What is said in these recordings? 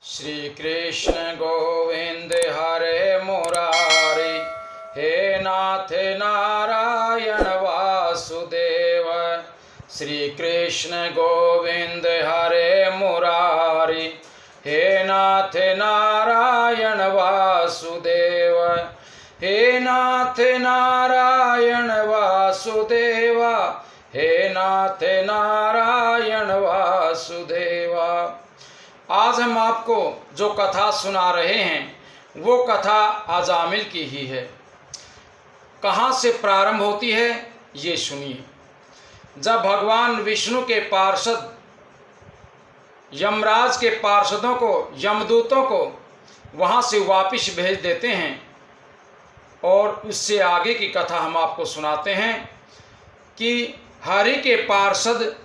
श्री कृष्ण गोविंद हरे मुरारी, हे नाथ नारायण वासुदेव। श्री कृष्ण गोविंद हरे मुरारी, हे नाथ नारायण वासुदेव। हे नाथ नारायण वासुदेव, हे नाथ नारायण वासुदेवा। आज हम आपको जो कथा सुना रहे हैं वो कथा अजामिल की ही है। कहाँ से प्रारंभ होती है ये सुनिए। जब भगवान विष्णु के पार्षद यमराज के पार्षदों को, यमदूतों को वहाँ से वापस भेज देते हैं और उससे आगे की कथा हम आपको सुनाते हैं कि हरि के पार्षद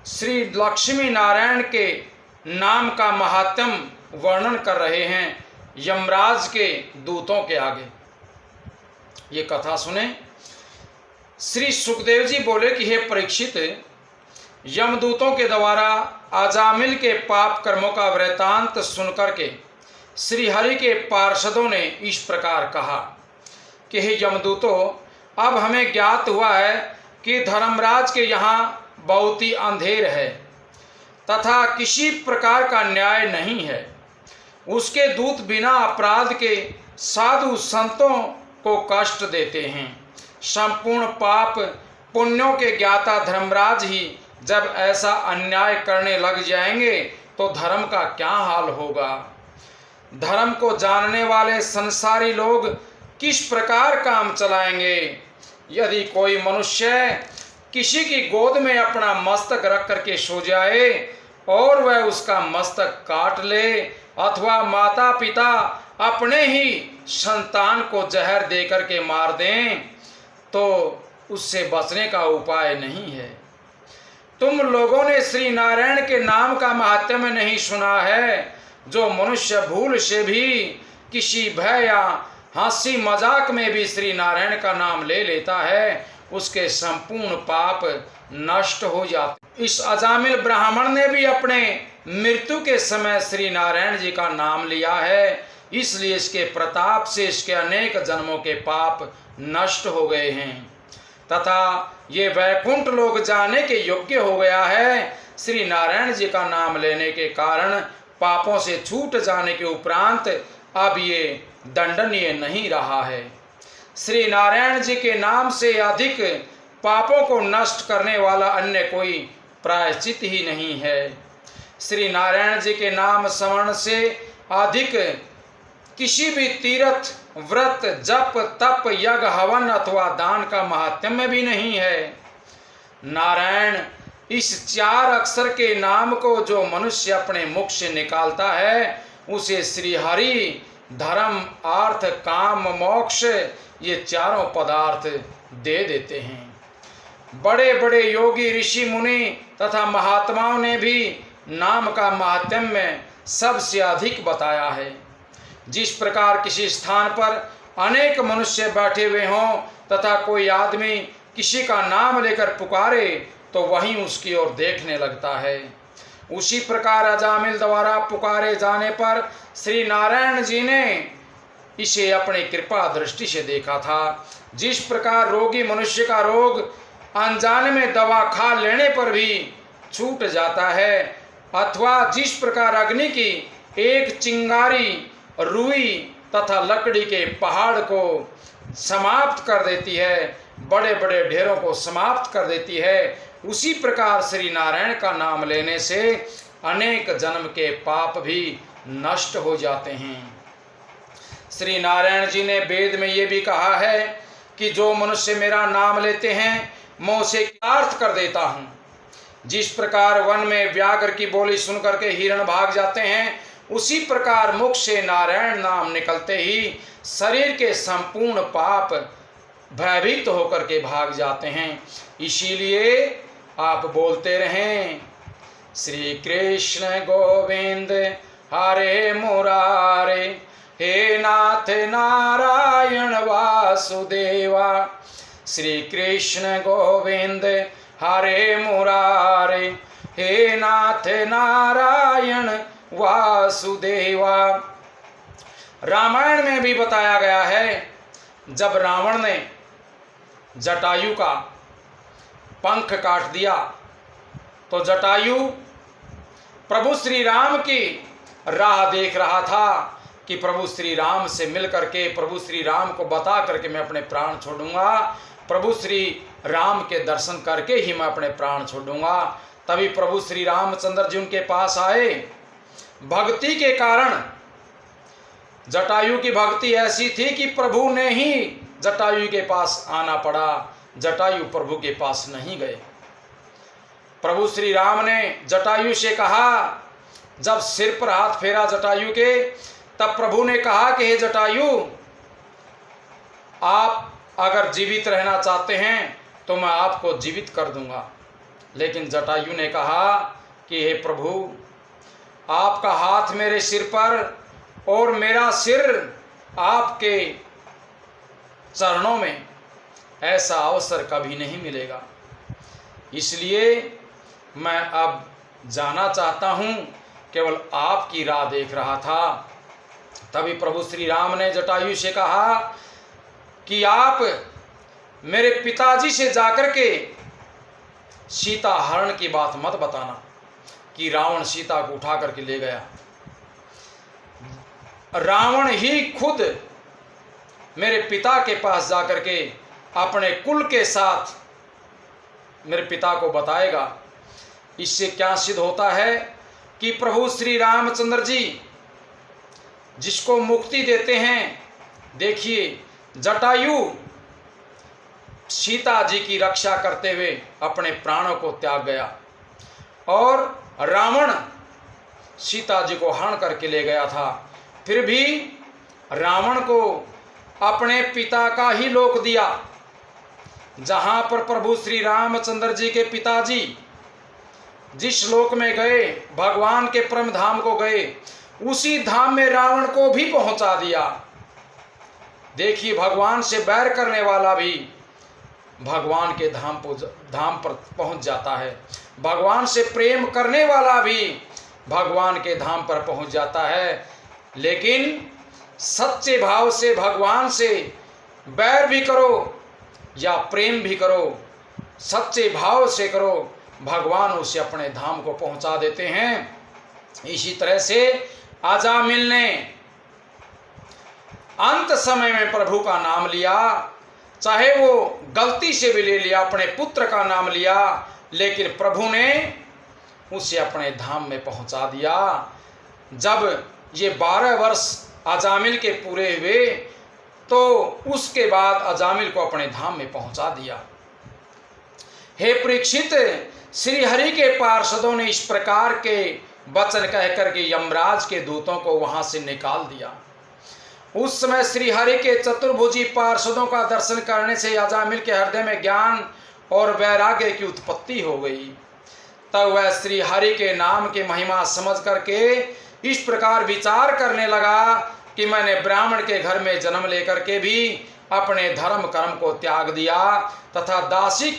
श्री लक्ष्मी नारायण के नाम का महात्म्य वर्णन कर रहे हैं यमराज के दूतों के आगे। ये कथा सुने। श्री सुखदेव जी बोले कि हे परीक्षित, यमदूतों के द्वारा अजामिल के पाप कर्मों का वृतांत सुनकर के श्री हरि के पार्षदों ने इस प्रकार कहा कि हे यमदूतों, अब हमें ज्ञात हुआ है कि धर्मराज के यहाँ बहुत ही अंधेर है तथा किसी प्रकार का न्याय नहीं है। उसके दूत बिना अपराध के साधु संतों को कष्ट देते हैं। संपूर्ण पाप पुण्यों के ज्ञाता धर्मराज ही जब ऐसा अन्याय करने लग जाएंगे तो धर्म का क्या हाल होगा। धर्म को जानने वाले संसारी लोग किस प्रकार काम चलाएंगे। यदि कोई मनुष्य किसी की गोद में अपना मस्तक रख करके सो जाए और वह उसका मस्तक काट ले, अथवा माता पिता अपने ही संतान को जहर दे करके मार दें, तो उससे बचने का उपाय नहीं है। तुम लोगों ने श्री नारायण के नाम का महात्म्य नहीं सुना है। जो मनुष्य भूल से भी किसी भय या हंसी मजाक में भी श्री नारायण का नाम ले लेता है, उसके संपूर्ण पाप नष्ट हो जाते। इस अजामिल ब्राह्मण ने भी अपने मृत्यु के समय श्री नारायण जी का नाम लिया है, इसलिए इसके प्रताप से इसके अनेक जन्मों के पाप नष्ट हो गए हैं तथा ये वैकुंठ लोक जाने के योग्य हो गया है। श्री नारायण जी का नाम लेने के कारण पापों से छूट जाने के उपरांत अब ये दंडनीय नहीं रहा है। श्री नारायण जी के नाम से अधिक पापों को नष्ट करने वाला अन्य कोई प्रायश्चित ही नहीं है। श्री नारायण जी के नाम स्मरण से अधिक किसी भी तीर्थ, व्रत, जप, तप, यज्ञ, हवन अथवा दान का महात्म्य भी नहीं है। नारायण इस 4 अक्षर के नाम को जो मनुष्य अपने मुख से निकालता है उसे श्री हरि धर्म, अर्थ, काम, मोक्ष ये चारों पदार्थ दे देते हैं। बड़े बड़े योगी, ऋषि, मुनि तथा महात्माओं ने भी नाम का महात्म्य सबसे अधिक बताया है। जिस प्रकार किसी स्थान पर अनेक मनुष्य बैठे हुए हों तथा कोई आदमी किसी का नाम लेकर पुकारे तो वहीं उसकी ओर देखने लगता है, उसी प्रकार अजामिल द्वारा पुकारे जाने पर श्री नारायण जी ने इसे अपनी कृपा दृष्टि से देखा था। जिस प्रकार रोगी मनुष्य का रोग अनजाने में दवा खा लेने पर भी छूट जाता है, अथवा जिस प्रकार अग्नि की एक चिंगारी रुई तथा लकड़ी के पहाड़ को समाप्त कर देती है, बड़े बड़े ढेरों को समाप्त कर देती है, उसी प्रकार श्री नारायण का नाम लेने से अनेक जन्म के पाप भी नष्ट हो जाते हैं। श्री नारायण जी ने वेद में ये भी कहा है कि जो मनुष्य मेरा नाम लेते हैं मैं उसे कृतार्थ कर देता हूँ। जिस प्रकार वन में व्याघ्र की बोली सुनकर के हिरण भाग जाते हैं, उसी प्रकार मुख से नारायण नाम निकलते ही शरीर के संपूर्ण पाप भयभीत होकर के भाग जाते हैं। इसीलिए आप बोलते रहें, श्री कृष्ण गोविंद हरे मुरारे, हे नाथ नारायण वासुदेवा। श्री कृष्ण गोविंद हरे मुरारे, हे नाथ नारायण वासुदेवा। रामायण में भी बताया गया है, जब रावण ने जटायु का पंख काट दिया तो जटायु प्रभु श्री राम की राह देख रहा था कि प्रभु श्री राम से मिल करके, प्रभु श्री राम को बता करके मैं अपने प्राण छोड़ूंगा, प्रभु श्री राम के दर्शन करके ही मैं अपने प्राण छोड़ूंगा। तभी प्रभु श्री रामचंद्र जी उनके पास आए। भक्ति के कारण, जटायु की भक्ति ऐसी थी कि प्रभु ने ही जटायु के पास आना पड़ा, जटायु प्रभु के पास नहीं गए। प्रभु श्री राम ने जटायु से कहा, जब सिर पर हाथ फेरा जटायु के, तब प्रभु ने कहा कि हे जटायु, आप अगर जीवित रहना चाहते हैं तो मैं आपको जीवित कर दूंगा। लेकिन जटायु ने कहा कि हे प्रभु, आपका हाथ मेरे सिर पर और मेरा सिर आपके चरणों में, ऐसा अवसर कभी नहीं मिलेगा, इसलिए मैं अब जाना चाहता हूँ, केवल आपकी राह देख रहा था। तभी प्रभु श्री राम ने जटायु से कहा कि आप मेरे पिताजी से जाकर के सीता हरण की बात मत बताना कि रावण सीता को उठा करके ले गया। रावण ही खुद मेरे पिता के पास जाकर के अपने कुल के साथ मेरे पिता को बताएगा। इससे क्या सिद्ध होता है कि प्रभु श्री रामचंद्र जी जिसको मुक्ति देते हैं, देखिए जटायु सीता जी की रक्षा करते हुए अपने प्राणों को त्याग गया और रावण सीता जी को हरण करके ले गया था। फिर भी रावण को अपने पिता का ही लोक दिया। जहाँ पर प्रभु श्री रामचंद्र जी के पिताजी जिस लोक में गए, भगवान के परम धाम को गए, उसी धाम में रावण को भी पहुंचा दिया। देखिए, भगवान से बैर करने वाला भी भगवान के धाम पर पहुंच जाता है, भगवान से प्रेम करने वाला भी भगवान के धाम पर पहुंच जाता है। लेकिन सच्चे भाव से भगवान से बैर भी करो या प्रेम भी करो, सच्चे भाव से करो, भगवान उसे अपने धाम को पहुंचा देते हैं। इसी तरह से अजामिल ने अंत समय में प्रभु का नाम लिया, चाहे वो गलती से भी ले लिया, अपने पुत्र का नाम लिया, लेकिन प्रभु ने उसे अपने धाम में पहुंचा दिया। जब ये 12 वर्ष अजामिल के पूरे हुए तो उसके बाद अजामिल को अपने धाम में पहुंचा दिया। हे परीक्षित, श्री हरि के पार्षदों ने इस प्रकार के वचन कहकर के यमराज के दूतों को वहां से निकाल दिया। उस समय श्री हरि के चतुर्भुजी पार्षदों का दर्शन करने से अजामिल के हृदय में ज्ञान और वैराग्य की उत्पत्ति हो गई। तब वह श्री हरि के नाम की महिमा समझ करके इस प्रकार विचार करने लगा कि मैंने ब्राह्मण के घर में जन्म लेकर के भी अपने धर्म कर्म को त्याग दिया तथा दासी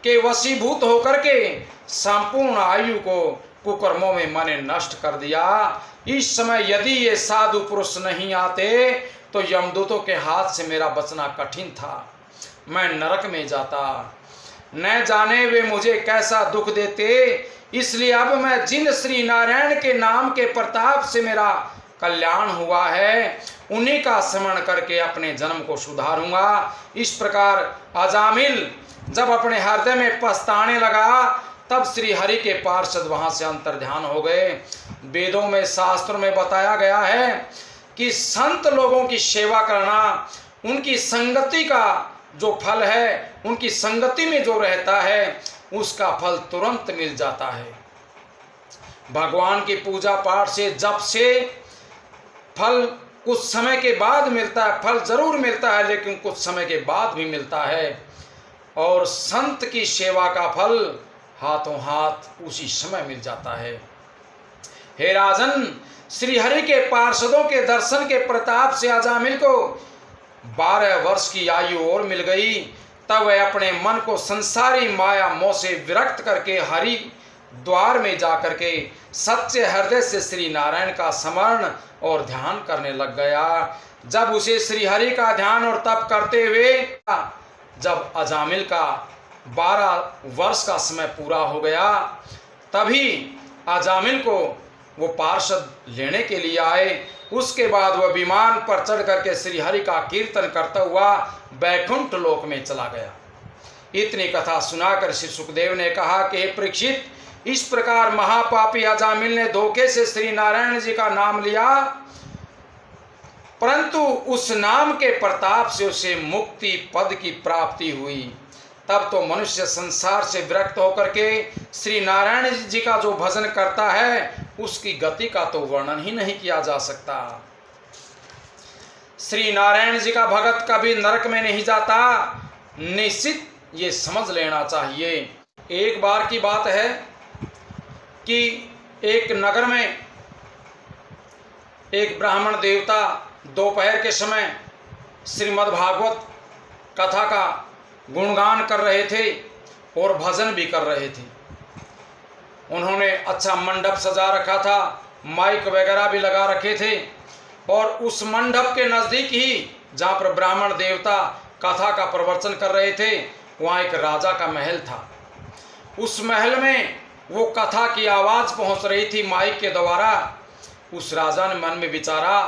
के वशीभूत होकर के संपूर्ण आयु को कुकर्मों में मैंने नष्ट कर दिया। इस समय यदि ये साधु पुरुष नहीं आते तो यमदूतों के हाथ से मेरा बचना कठिन था, मैं नरक में जाता, न जाने वे मुझे कैसा दुख देते। इसलिए अब मैं जिन श्री नारायण के नाम के प्रताप से मेरा कल्याण हुआ है, उन्हीं का स्मरण करके अपने जन्म को सुधारूंगा। इस प्रकार अजामिल जब अपने हृदय में पछताने लगा, तब श्री हरि के पार्षद वहां से अंतर्ध्यान हो गए। वेदों में, शास्त्रों में बताया गया है कि संत लोगों की सेवा करना, उनकी संगति का जो फल है, उनकी संगति में जो रहता है उसका फल तुरंत मिल जाता है। भगवान की पूजा पाठ से, जप से फल कुछ समय के बाद मिलता है, फल जरूर मिलता है लेकिन कुछ समय के बाद भी मिलता है। और संत की सेवा का फल हाथों हाथ उसी समय मिल जाता है। हे राजन, श्री हरि के पार्षदों के दर्शन के प्रताप से अजामिल को 12 वर्ष की आयु और मिल गई। तब वह अपने मन को संसारी माया मोह से विरक्त करके हरि द्वार में जाकर के सच्चे हृदय से श्री नारायण का स्मरण और ध्यान करने लग गया। जब उसे श्री हरि का ध्यान और तप करते हुए जब अजामिल का 12 वर्ष का समय पूरा हो गया, तभी अजामिल को वो पार्षद लेने के लिए आए। उसके बाद वह विमान पर चढ़ करके श्री हरि का कीर्तन करता हुआ बैकुंठ लोक में चला गया। इतनी कथा सुनाकर श्री सुखदेव ने कहा कि हे परीक्षित, इस प्रकार महापापी अजामिल ने धोखे से श्री नारायण जी का नाम लिया, परंतु उस नाम के प्रताप से उसे मुक्ति पद की प्राप्ति हुई। तब तो मनुष्य संसार से विरक्त होकर के श्री नारायण जी का जो भजन करता है, उसकी गति का तो वर्णन ही नहीं किया जा सकता। श्री नारायण जी का भगत कभी नरक में नहीं जाता, निश्चित ये समझ लेना चाहिए। एक बार की बात है कि एक नगर में एक ब्राह्मण देवता दोपहर के समय श्रीमद् भागवत कथा का गुणगान कर रहे थे और भजन भी कर रहे थे। उन्होंने अच्छा मंडप सजा रखा था, माइक वगैरह भी लगा रखे थे, और उस मंडप के नज़दीक ही जहाँ पर ब्राह्मण देवता कथा का प्रवचन कर रहे थे, वहाँ एक राजा का महल था। उस महल में वो कथा की आवाज़ पहुँच रही थी माइक के द्वारा। उस राजा ने मन में विचारा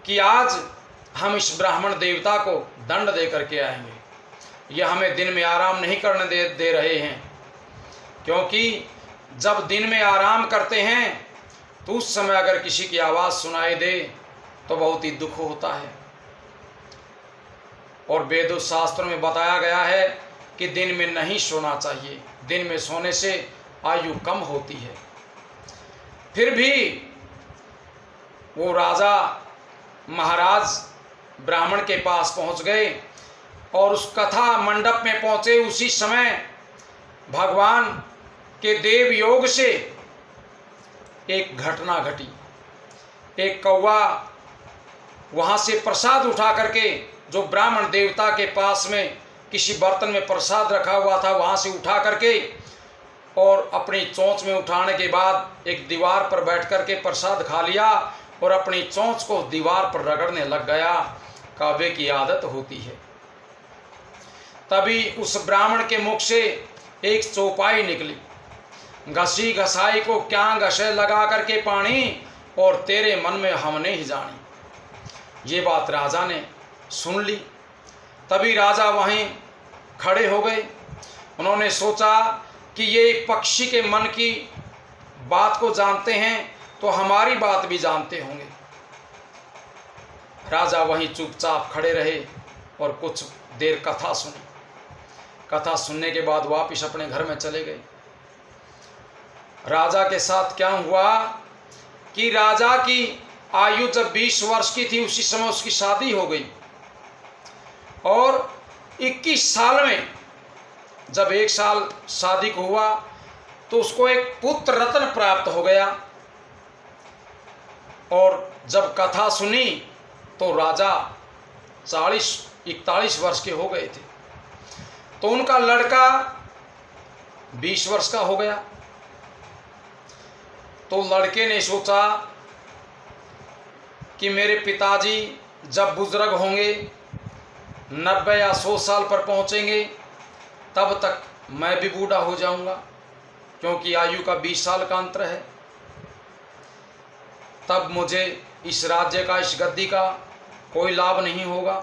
कि आज हम इस ब्राह्मण देवता को दंड दे करके आएंगे, यह हमें दिन में आराम नहीं करने दे रहे हैं, क्योंकि जब दिन में आराम करते हैं तो उस समय अगर किसी की आवाज़ सुनाई दे तो बहुत ही दुख होता है। और वेदों शास्त्रों में बताया गया है कि दिन में नहीं सोना चाहिए, दिन में सोने से आयु कम होती है। फिर भी वो राजा महाराज ब्राह्मण के पास पहुंच गए और उस कथा मंडप में पहुंचे। उसी समय भगवान के देव योग से एक घटना घटी। एक कौवा वहाँ से प्रसाद उठा करके, जो ब्राह्मण देवता के पास में किसी बर्तन में प्रसाद रखा हुआ था, वहाँ से उठा करके और अपनी चोंच में उठाने के बाद एक दीवार पर बैठ करके प्रसाद खा लिया और अपनी चोंच को दीवार पर रगड़ने लग गया। कौवे की आदत होती है। तभी उस ब्राह्मण के मुख से एक चौपाई निकली, घसी घसाई को क्या घसे लगा करके पानी, और तेरे मन में हमने ही जानी। ये बात राजा ने सुन ली। तभी राजा वहीं खड़े हो गए। उन्होंने सोचा कि ये पक्षी के मन की बात को जानते हैं तो हमारी बात भी जानते होंगे। राजा वहीं चुपचाप खड़े रहे और कुछ देर कथा सुनी। कथा सुनने के बाद वापिस अपने घर में चले गए। राजा के साथ क्या हुआ कि राजा की आयु जब 20 वर्ष की थी, उसी समय उसकी शादी हो गई, और 21 साल में जब 1 साल शादी को हुआ तो उसको एक पुत्र रत्न प्राप्त हो गया। और जब कथा सुनी तो राजा 40-41 वर्ष के हो गए थे, तो उनका लड़का 20 वर्ष का हो गया। तो लड़के ने सोचा कि मेरे पिताजी जब बुजुर्ग होंगे, 90 या 100 साल पर पहुंचेंगे, तब तक मैं भी बूढ़ा हो जाऊंगा, क्योंकि आयु का 20 साल का अंतर है। तब मुझे इस राज्य का, इस गद्दी का कोई लाभ नहीं होगा।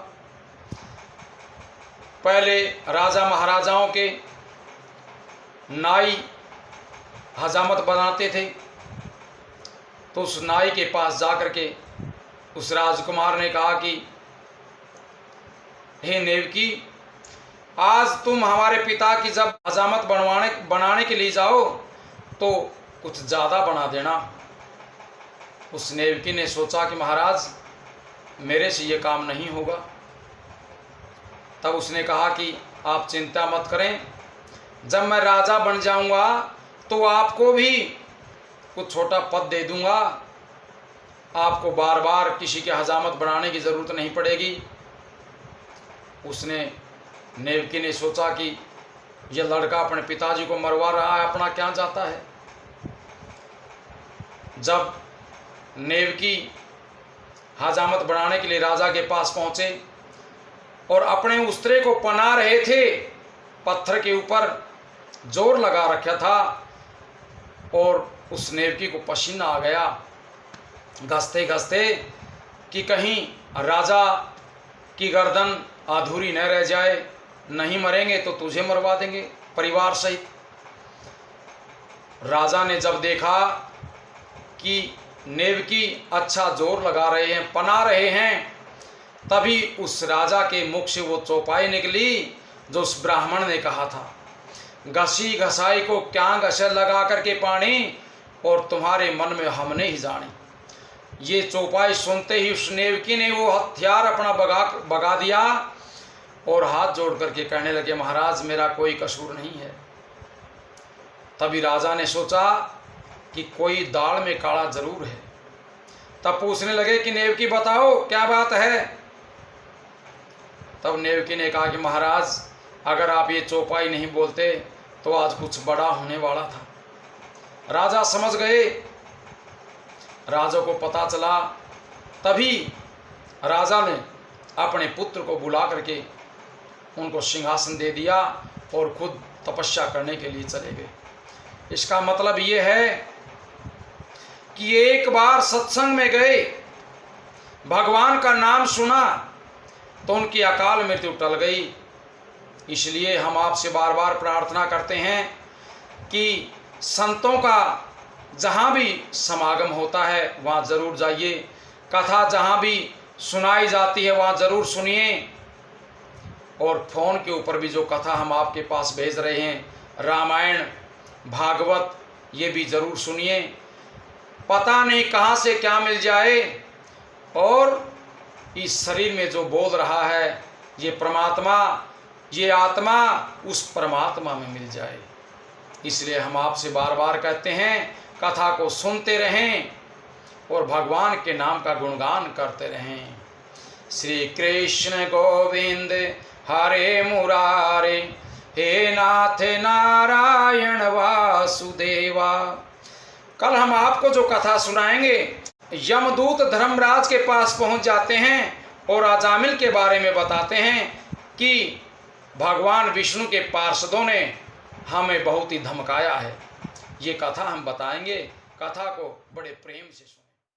पहले राजा महाराजाओं के नाई हजामत बनाते थे, तो उस नाई के पास जाकर के उस राजकुमार ने कहा कि हे नेवकी, आज तुम हमारे पिता की जब हजामत बनाने के लिए जाओ तो कुछ ज़्यादा बना देना। उस नेवकी ने सोचा कि महाराज मेरे से ये काम नहीं होगा। तब उसने कहा कि आप चिंता मत करें, जब मैं राजा बन जाऊंगा तो आपको भी कुछ छोटा पद दे दूंगा, आपको बार बार किसी के हजामत बनाने की ज़रूरत नहीं पड़ेगी। उसने नेवकी ने सोचा कि यह लड़का अपने पिताजी को मरवा रहा है, अपना क्या जाता है, जब नेवकी हजामत बढ़ाने के लिए राजा के पास पहुंचे और अपने उस्तरे को पना रहे थे, पत्थर के ऊपर जोर लगा रखा था और उस नेवकी को पसीना आ गया घसते घसते कि कहीं राजा की गर्दन अधूरी न रह जाए, नहीं मरेंगे तो तुझे मरवा देंगे परिवार सहित। राजा ने जब देखा कि नेवकी अच्छा जोर लगा रहे हैं, पना रहे हैं, तभी उस राजा के मुख से वो चौपाई निकली जो उस ब्राह्मण ने कहा था, घसी घसाई को क्या घसर लगा करके पानी, और तुम्हारे मन में हमने ही जानी। ये चौपाई सुनते ही उस नेवकी ने वो हथियार अपना बगा दिया और हाथ जोड़ करके कहने लगे, महाराज मेरा कोई कसूर नहीं है। तभी राजा ने सोचा कि कोई दाल में काला जरूर है। तब पूछने लगे कि नेवकी बताओ क्या बात है। तब नेवकी ने कहा कि महाराज अगर आप ये चौपाई नहीं बोलते तो आज कुछ बड़ा होने वाला था। राजा समझ गए, राजा को पता चला। तभी राजा ने अपने पुत्र को बुला करके उनको सिंहासन दे दिया और खुद तपस्या करने के लिए चले गए। इसका मतलब ये है कि एक बार सत्संग में गए, भगवान का नाम सुना तो उनकी अकाल मृत्यु टल गई। इसलिए हम आपसे बार बार प्रार्थना करते हैं कि संतों का जहाँ भी समागम होता है वहाँ ज़रूर जाइए, कथा जहाँ भी सुनाई जाती है वहाँ ज़रूर सुनिए, और फ़ोन के ऊपर भी जो कथा हम आपके पास भेज रहे हैं, रामायण भागवत, ये भी ज़रूर सुनिए। पता नहीं कहाँ से क्या मिल जाए और इस शरीर में जो बोल रहा है ये परमात्मा, ये आत्मा उस परमात्मा में मिल जाए। इसलिए हम आपसे बार बार कहते हैं कथा को सुनते रहें और भगवान के नाम का गुणगान करते रहें। श्री कृष्ण गोविंद हरे मुरारे, हे नाथ नारायण वासुदेवा। कल हम आपको जो कथा सुनाएंगे, यमदूत धर्मराज के पास पहुंच जाते हैं और अजामिल के बारे में बताते हैं कि भगवान विष्णु के पार्षदों ने हमें बहुत ही धमकाया है। ये कथा हम बताएंगे, कथा को बड़े प्रेम से सुनिए।